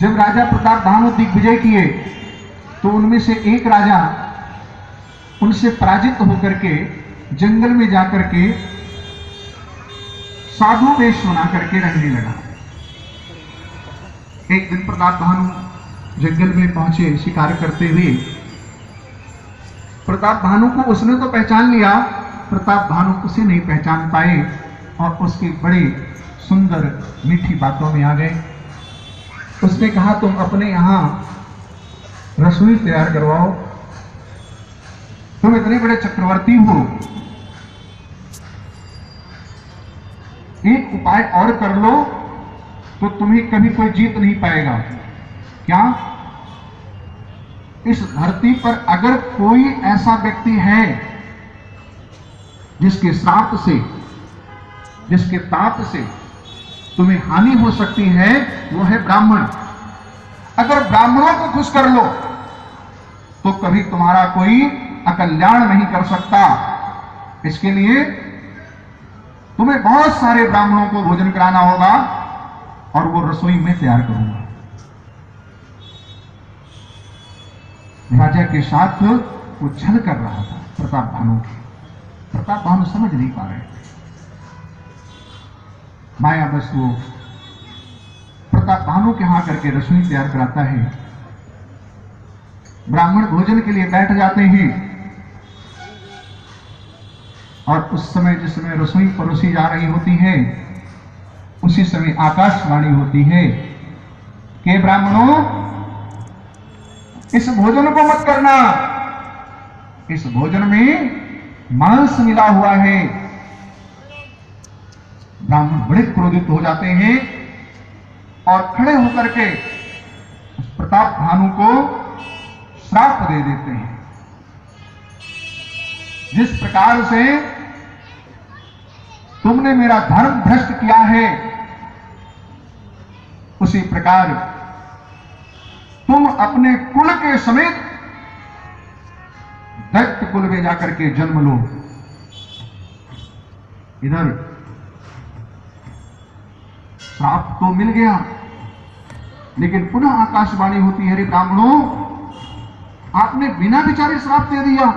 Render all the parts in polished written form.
जब राजा प्रताप भानु दिग्विजय किए तो उनमें से एक राजा उनसे पराजित होकर के जंगल में जाकर के साधु वेश बना करके रहने लगा। एक दिन प्रताप भानु जंगल में पहुंचे शिकार करते हुए। प्रताप भानु को उसने तो पहचान लिया, प्रताप भानु उसे नहीं पहचान पाए और उसकी बड़ी सुंदर मीठी बातों में आ गए। उसने कहा तुम अपने यहां रसोई तैयार करवाओ, तुम इतने बड़े चक्रवर्ती हो, एक उपाय और कर लो तो तुम्हें कभी कोई जीत नहीं पाएगा। क्या? इस धरती पर अगर कोई ऐसा व्यक्ति है जिसके श्राप से, जिसके ताप से तुम्हें हानि हो सकती है, वो है ब्राह्मण। अगर ब्राह्मणों को खुश कर लो तो कभी तुम्हारा कोई अकल्याण नहीं कर सकता। इसके लिए तुम्हें बहुत सारे ब्राह्मणों को भोजन कराना होगा और वो रसोई में तैयार करूंगा। राजा के साथ वो छल कर रहा था प्रताप भानु की। प्रताप भानु समझ नहीं पा रहे थे। माया बस वो प्रताप भानु के यहां करके रसोई तैयार कराता है। ब्राह्मण भोजन के लिए बैठ जाते हैं और उस समय जिस समय रसोई परोसी जा रही होती है उसी समय आकाशवाणी होती है कि ब्राह्मणों, इस भोजन को मत करना, इस भोजन में मांस मिला हुआ है। ब्राह्मण बड़े क्रोधित हो जाते हैं और खड़े होकर के प्रताप भानु को श्राप दे देते हैं। जिस प्रकार से तुमने मेरा धर्म भ्रष्ट किया है, उसी प्रकार तुम अपने कुल के समेत दैत्य कुल में जाकर के जन्म लो। इधर श्राप तो मिल गया, लेकिन पुनः आकाशवाणी होती है, रे ब्राह्मणों, आपने बिना विचारे श्राप दे दिया,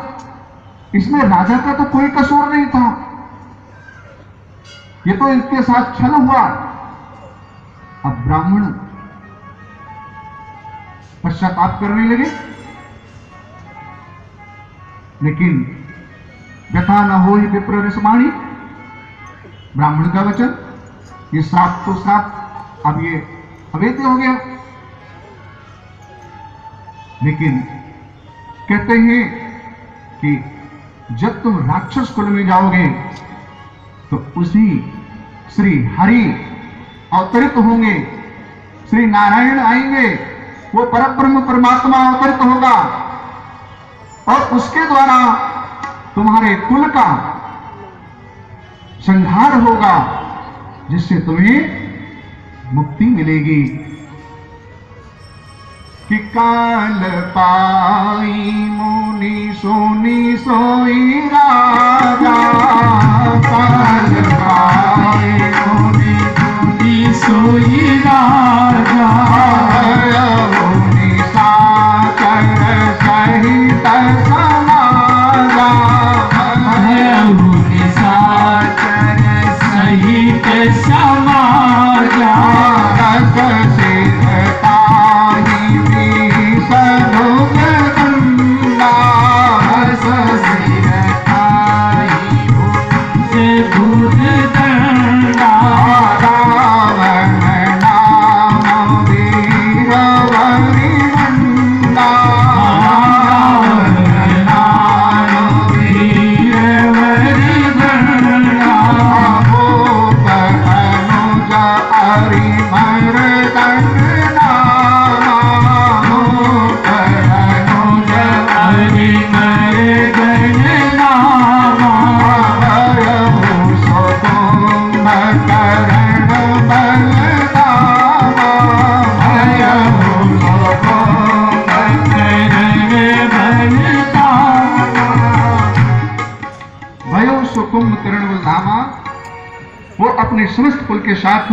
इसमें राजा का तो कोई कसूर नहीं था, ये तो इसके साथ छल हुआ। अब ब्राह्मण पश्चाताप करने लगे, लेकिन व्यथा न हो ही विप्र रसमाणी, ब्राह्मण का वचन, ये श्राप तो श्राप, अब ये अवैध हो गया। लेकिन कहते हैं कि जब तुम राक्षस कुल में जाओगे तो उसी श्री हरि अवतरित होंगे, श्री नारायण आएंगे, वो परब्रह्म परमात्मा अवतरित होगा और उसके द्वारा तुम्हारे कुल का संहार होगा, जिससे तुम्हें मुक्ति मिलेगी। कि काल पाई मुनि सोनी सोई राजा, काल पाई मुनि सोनी सोई राजा, मुनि साकर सहित समाजा, मुनि साकर सहित समाजा, वो अपने समस्त कुल के साथ